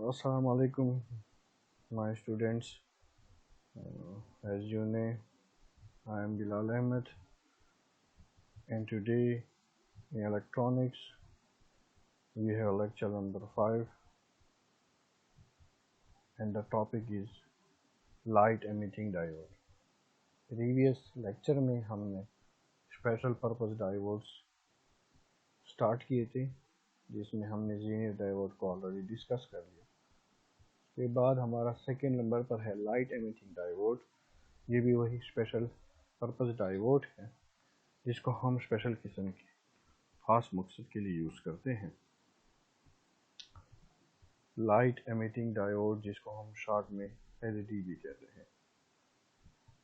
Assalamu alaikum, my students. As you know, I am Bilal Ahmed, and today in electronics we have lecture number 5, and the topic is light emitting diode. Previous lecture में हमने special purpose diodes start किए थे, जिसमें हमने linear diode को already discuss कर लिया। उसके बाद हमारा सेकेंड नंबर पर है लाइट एमिटिंग डायोड। ये भी वही स्पेशल पर्पस डायोड है जिसको हम स्पेशल किस्म के खास मकसद के लिए यूज़ करते हैं। लाइट एमिटिंग डायोड जिसको हम शॉर्ट में एलईडी भी कहते हैं,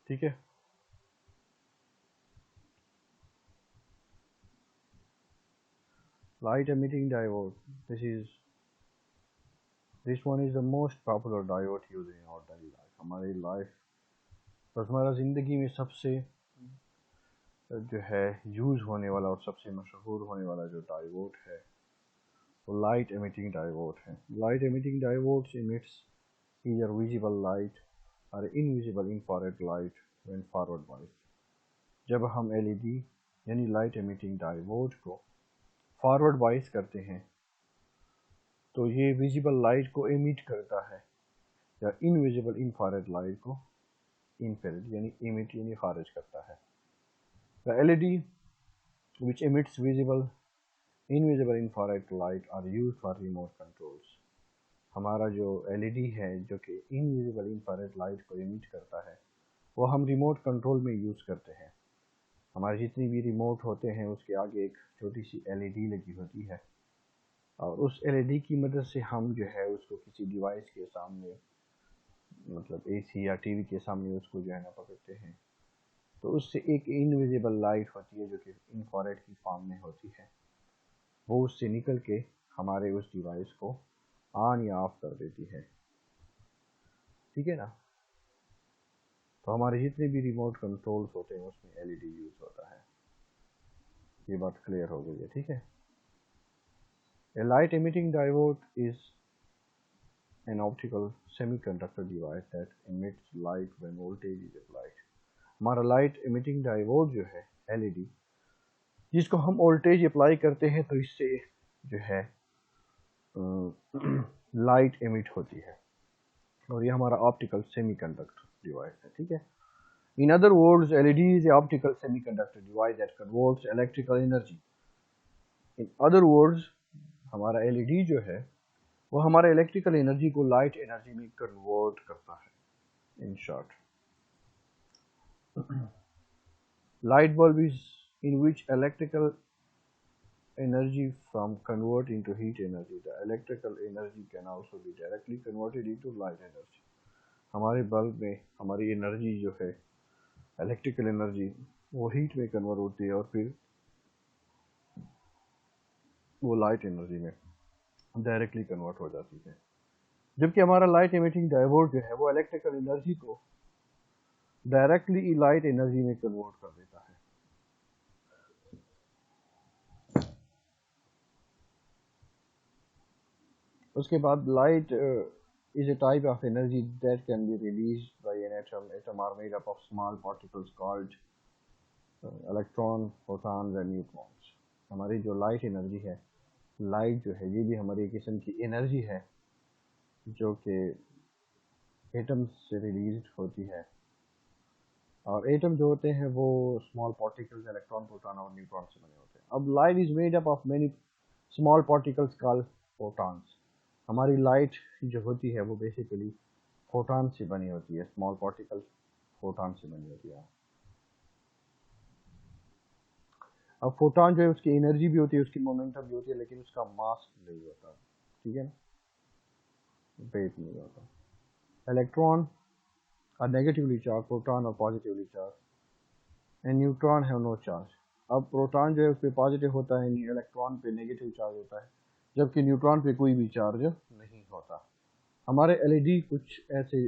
ठीक है। Light emitting diode, this one is the most popular diode use in our daily life. हमारी लाइफ रोज़मर्रा ज़िंदगी में सबसे जो है यूज़ होने वाला और सबसे मशहूर होने वाला जो डायोड है वो लाइट एमिटिंग डायोड है। Light emitting diodes emits either visible light or invisible infrared light when forward biased। जब हम एलईडी यानी लाइट एमिटिंग डायोड को फॉरवर्ड बाइस करते हैं तो ये विजिबल लाइट को एमिट करता है, या इनविजिबल इंफ्रारेड लाइट को इंफ्रारेड यानी एमिट यानी खारिज करता है। The LED which emits visible, invisible infrared light are used for remote controls। हमारा जो LED है जो कि इनविजिबल इंफ्रारेड लाइट को एमिट करता है वो हम रिमोट कंट्रोल में यूज़ करते हैं। हमारे जितनी भी रिमोट होते हैं उसके आगे एक छोटी सी LED लगी होती है और उस LED की मदद से हम जो है उसको किसी डिवाइस के सामने, मतलब AC या टीवी के सामने उसको जो है ना पकड़ते हैं तो उससे एक इनविजिबल लाइट होती है जो कि इंफ्रारेड की फॉर्म में होती है, वो उससे निकल के हमारे उस डिवाइस को ऑन या ऑफ कर देती है, ठीक है ना। तो हमारे जितने भी रिमोट कंट्रोल्स होते हैं उसमें एलईडी यूज होता है। ये बात क्लियर हो गई है, ठीक है। A light emitting diode is an optical semiconductor device that emits light when voltage is applied. हमारा लाइट एमिटिंग डायोड जो है एलईडी जिसको हम वोल्टेज अप्लाई करते हैं तो इससे जो है लाइट एमिट होती है और ये हमारा ऑप्टिकल सेमीकंडक्टर डिवाइस है, ठीक है। In other words LED is a optical semiconductor device that converts electrical energy. In other words हमारा एलईडी जो है वो हमारे इलेक्ट्रिकल एनर्जी को लाइट एनर्जी में कन्वर्ट करता है। In short, light bulb is in which electrical energy from convert into heat energy। The electrical energy can also be directly converted into light energy। हमारे bulb में हमारी energy जो है electrical energy वो heat में convert होती है और फिर वो लाइट एनर्जी में डायरेक्टली कन्वर्ट हो जाती है। जबकि हमारा लाइट एमिटिंग डायोड जो है वो इलेक्ट्रिकल एनर्जी को डायरेक्टली लाइट एनर्जी में कन्वर्ट कर देता है। उसके बाद light is a type of energy that can be released by an atom। Atom are made up of small particles called electron, photons and neutrons। हमारी जो light energy है, light जो है ये भी हमारी किस्म की एनर्जी है जो कि एटम से रिलीज होती है और एटम जो होते हैं वो स्मॉल पार्टिकल्स इलेक्ट्रॉन, प्रोटॉन और न्यूट्रॉन से बने होते हैं। अब light is made up of many small particles called photons. हमारी लाइट जो होती है वो बेसिकली फोटॉन से बनी होती है, स्मॉल पार्टिकल्स फोटॉन से बनी होती है। अब फोटॉन जो है उसकी एनर्जी भी होती है, उसकी मोमेंटम भी होती है, लेकिन उसका मास नहीं होता, ठीक है ना, वेट नहीं होता। Electron are negatively charge, proton और पॉजिटिवली चार्ज, एंड न्यूट्रॉन है नो चार्ज। अब प्रोटॉन जो है उस पर पॉजिटिव होता है, इलेक्ट्रॉन पे नेगेटिव चार्ज होता है, जबकि न्यूट्रॉन पे कोई भी चार्ज नहीं होता। हमारे एलईडी कुछ ऐसे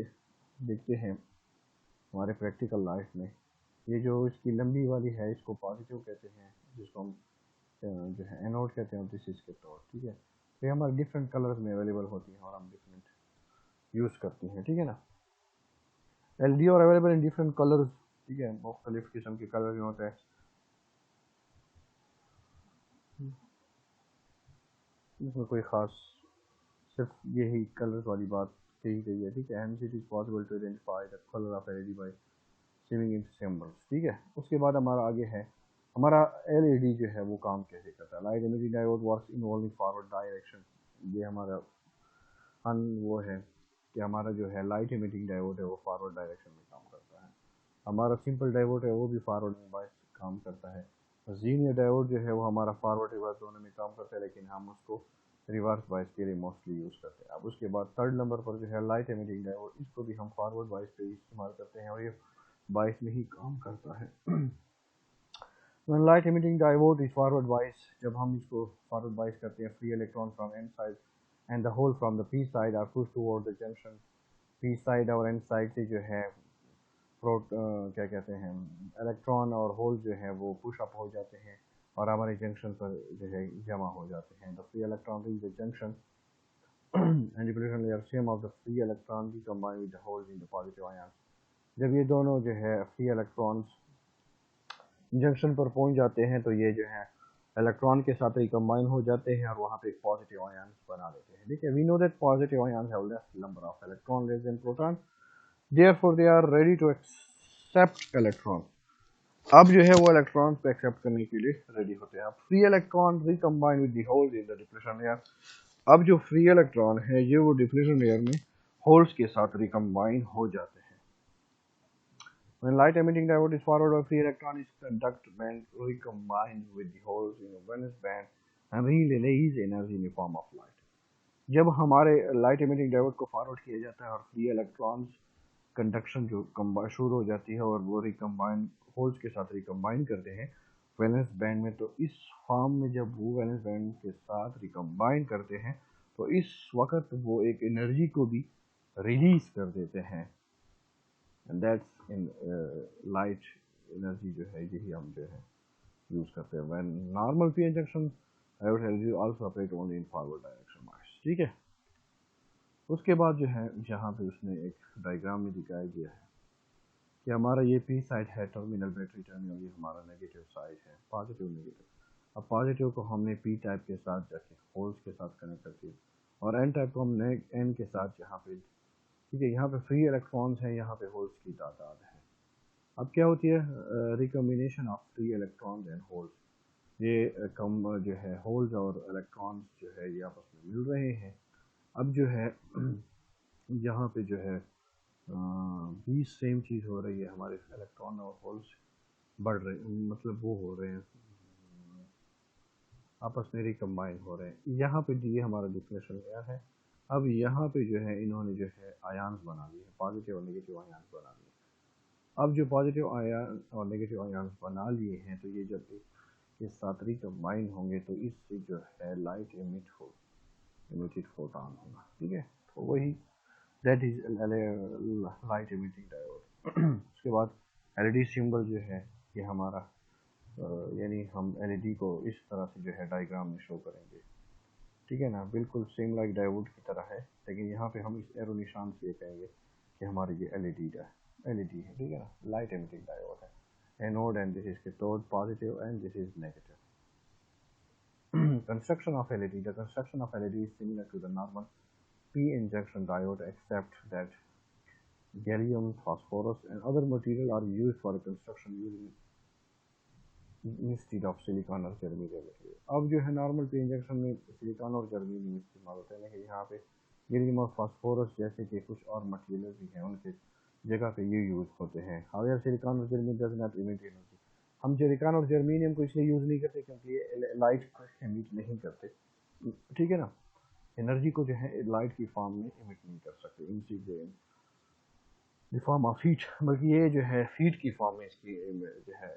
दिखते हैं हमारे प्रैक्टिकल लाइफ में। ये जो इसकी लंबी वाली है इसको पॉजिटिव कहते हैं, जिसको हम जो है एनोड कहते हैं, दिस इज कैथोड, ठीक है। तो ये हमारे डिफरेंट कलर्स में अवेलेबल होती है और हम डिफरेंट यूज़ करती हैं, ठीक है ना। एलईडी और अवेलेबल इन डिफरेंट कलर्स, ठीक है, मुख्तलिफ किस्म के कलर जो होते हैं, इसमें कोई ख़ास सिर्फ यही कलर वाली बात कही गई है, ठीक है। And it is possible to identify the colour of LED by seeing in symbols, ठीक है। उसके बाद हमारा आगे है हमारा एलईडी जो है वो काम कैसे करता है। Light emitting diode works involving forward direction, ये हमारा वो है कि हमारा जो है लाइट इमिटिंग डायोड है वो फॉरवर्ड डायरेक्शन में काम करता है। हमारा सिंपल डायोड है वो भी फॉरवर्ड में बायस काम करता है। ज़ीनियर डायोड जो है वो हमारा फॉरवर्ड रिवर्स दोनों में काम करता है, लेकिन हम उसको रिवर्स बायस के लिए मोस्टली यूज़ करते हैं। अब उसके बाद थर्ड नंबर पर जो है लाइट इमिटिंग डायोड, इसको भी हम फॉरवर्ड बायस पे इस्तेमाल करते हैं और ये बायस में ही काम करता है। When light emitting diode is forward bias, जब हम इसको forward bias करते हैं, free electron from n side and the hole from the p side are pushed toward the junction। p side और n side से जो है क्या कहते हैं इलेक्ट्रॉन और होल जो है वो पुश अप हो जाते हैं और हमारे जंक्शन पर जो है जमा हो जाते हैं। The free electron reach the junction and depletion layer same of the free electron be combined with the holes in the positive ions। जब ये दोनों जो है फ्री इलेक्ट्रॉन्स जंक्शन पर पहुंच जाते हैं तो ये जो है इलेक्ट्रॉन के साथ रिकम्बाइन हो जाते हैं और वहाँ पे एक पॉजिटिव आयन्स बना लेते हैं, ठीक है। We know that positive ions have less number of electron less than proton, therefore they are ready to accept electron. अब जो है वो इलेक्ट्रॉन को एक्सेप्ट करने के लिए रेडी होते हैं। अब free electron recombine with the holes in the depletion layer. अब जो फ्री इलेक्ट्रॉन है ये वो डिप्लेशन लेयर में होल्स के साथ रिकम्बाइन हो जाते हैं। When light emitting diode is forward or free electron is conduct band recombined with the holes in a valence band and release energy in the form of light। जब हमारे light emitting diode को forward किया जाता है और free electrons conduction जो शुरू हो जाती है और वो रिकम्बाइन होल्स के साथ रिकम्बाइन करते हैं वैलेंस बैंड में, तो इस फॉर्म में जब वो वैलेंस बैंड के साथ रिकम्बाइन करते हैं तो इस वक्त वो एक एनर्जी को भी रिलीज कर देते हैं। And that's in light energy जो है यही हम जो है यूज़ करते हैं when normal P N junction diode energy also operate only in forward direction bias, ठीक है। उसके बाद जो है यहाँ पे उसने एक डायग्राम में दिखाया गया है कि हमारा ये पी साइड है टर्मिनल बैटरी टर्मिनल, ये हमारा नेगेटिव साइड है, पॉजिटिव नेगेटिव। अब पॉजिटिव को हमने पी टाइप के साथ जाके होल्स के साथ कनेक्ट कर दिया और एन टाइप को हमने एन के साथ यहाँ पे, ठीक है। यहाँ पे फ्री इलेक्ट्रॉन्स हैं, यहाँ पे होल्स की तादाद है। अब क्या होती है recombination of free electrons and holes, ये कम जो है होल्स और इलेक्ट्रॉन्स जो है ये आपस में मिल रहे हैं। अब जो है यहाँ पे जो है 20 सेम चीज़ हो रही है, हमारे इलेक्ट्रॉन और होल्स बढ़ रहे, मतलब वो हो रहे हैं आपस में रिकम्बाइन हो रहे हैं। यहाँ पे ये हमारा डिप्लेशन लेयर है। अब यहाँ पे जो है इन्होंने जो है आयन्स बना लिए, पॉजिटिव और नेगेटिव आयन्स बना लिए। अब जो पॉजिटिव आयन और नेगेटिव आयन्स बना लिए हैं तो ये जब एक के साथ रिकम्बाइन होंगे तो इससे जो है लाइट इमिटेड फोटॉन होगा, ठीक है। तो वही that is light emitting diode. उसके बाद एलईडी सिंबल जो है ये हमारा यानी हम एलईडी को इस तरह से जो है डायग्राम में शो करेंगे, ठीक है ना, बिल्कुल सेम लाइक डायोड की तरह है, लेकिन यहाँ पे हम इस एरो निशान से ये कहेंगे कि हमारी ये एलईडी है, ठीक है ना, लाइट इमिटिंग डायोड है। Anode and this is cathode positive and this is negative. Construction of LED. The construction of LED is similar to the normal p-n junction diode except that gallium, phosphorus and other material are used for construction using instead of silicon और germanium material. अब जो है normal P injection में silicon और germanium इस्तेमाल होते हैं, लेकिन यहाँ पे गैलियम और फास्फोरस जैसे कि कुछ और मटेरियल भी हैं उनके जगह पे ये यूज़ होते हैं। हाउएवर सिलिकॉन और germanium does not emit energy. हम सिलिकॉन और जर्मीनियम को इसलिए यूज़ नहीं करते क्योंकि ये लाइट को इमिट नहीं करते, ठीक है ना, एनर्जी को जो है लाइट की फॉर्म में इमिट नहीं कर सकते इनसी फॉर्म ऑफ हीट, बल्कि ये जो है हीट की फॉर्म में इसकी जो है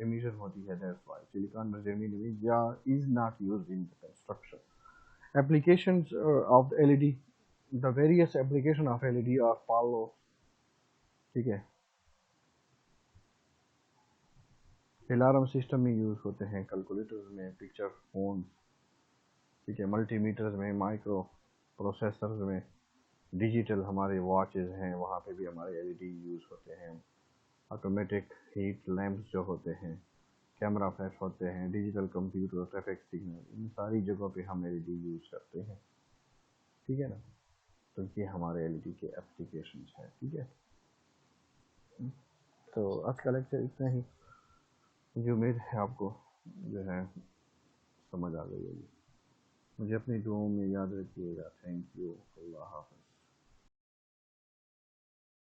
एमिशन होती है। दैट्स व्हाई सिलिकॉन और germanium is not used in construction. Applications of LED, the various application of LED are follow, ठीक है। अलार्म सिस्टम में यूज होते हैं, कैलकुलेटर्स में, पिक्चर फोन, ठीक है, मल्टीमीटर्स में, माइक्रो प्रोसेसर्स में, डिजिटल हमारे वॉचेस हैं, वहाँ पे भी हमारे एलईडी यूज़ होते हैं। ऑटोमेटिक हीट लैंप्स जो होते हैं, कैमरा फ्लैश होते हैं, डिजिटल कंप्यूटर, ट्रैफिक सिग्नल, इन सारी जगहों पे हम एलईडी यूज़ करते हैं। ठीक है ना, तो ये हमारे एलईडी के एप्लीकेशंस हैं। ठीक है, तो आज का लेक्चर इतना ही। मुझे उम्मीद है आपको जो है समझ आ गई होगी। मुझे अपनी दुआओं में याद रखिएगा। Thank you. अल्लाह हाफ़िज़।